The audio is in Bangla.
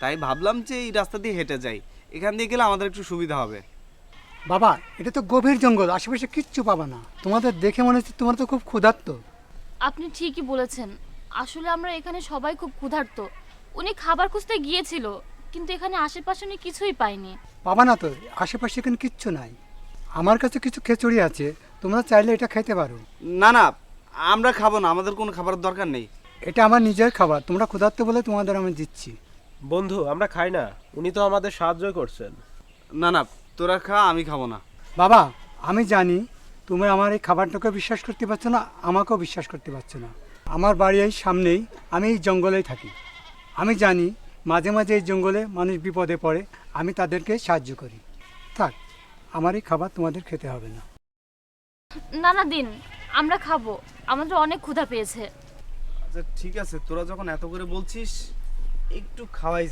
তাই ভাবলাম যে এই রাস্তা দিয়ে হেঁটে যাই, এখান দিয়ে গেলে আমাদের একটু সুবিধা হবে। বাবা, এটা তো গভীর জঙ্গল, আশেপাশে কিচ্ছু পাবা না। তোমাদের দেখে মনে হচ্ছে তোমরা তো খুব ক্ষুধার্ত। আপনি ঠিকই বলেছেন, আসলে আমরা এখানে সবাই খুব ক্ষুধার্ত। উনি খাবার খুঁজতে গিয়েছিল, কিন্তু এখানে আশেপাশে উনি কিছুই পাইনি। পাবা না তো, আশেপাশে এখানে কিচ্ছু নাই। আমার কাছে কিছু খিচুড়ি আছে, তোমরা চাইলে এটা খেতে পারো। না না, আমরা খাবো না, আমাদের কোনো খাবারের দরকার নেই। এটা আমার নিজের খাবার, তোমরা ক্ষুধার্ত বলে তোমাদের আমি দিচ্ছি। বন্ধু, আমরা খাই না, উনি তো আমাদের সাহায্য করছেন। না না, তোরা খা, আমি খাবো না। বাবা, আমি জানি তুমি আমার এই খাবারটাকে বিশ্বাস করতে পারছো না, আমাকেও বিশ্বাস করতে পারছো না। আমার বাড়ি এই সামনেই, আমি এই জঙ্গলেই থাকি। আমি জানি মাঝে মাঝে এই জঙ্গলে মানুষ বিপদে পড়ে, আমি তাদেরকে সাহায্য করি। থাক, আমার এই খাবার তোমাদের খেতে হবে না। না না দিন, আমরা খাবো, আমাদের অনেক ক্ষুধা পেয়েছে। আচ্ছা ঠিক আছে, তোরা যখন এত করে বলছিস একটু খাওয়াই যায়।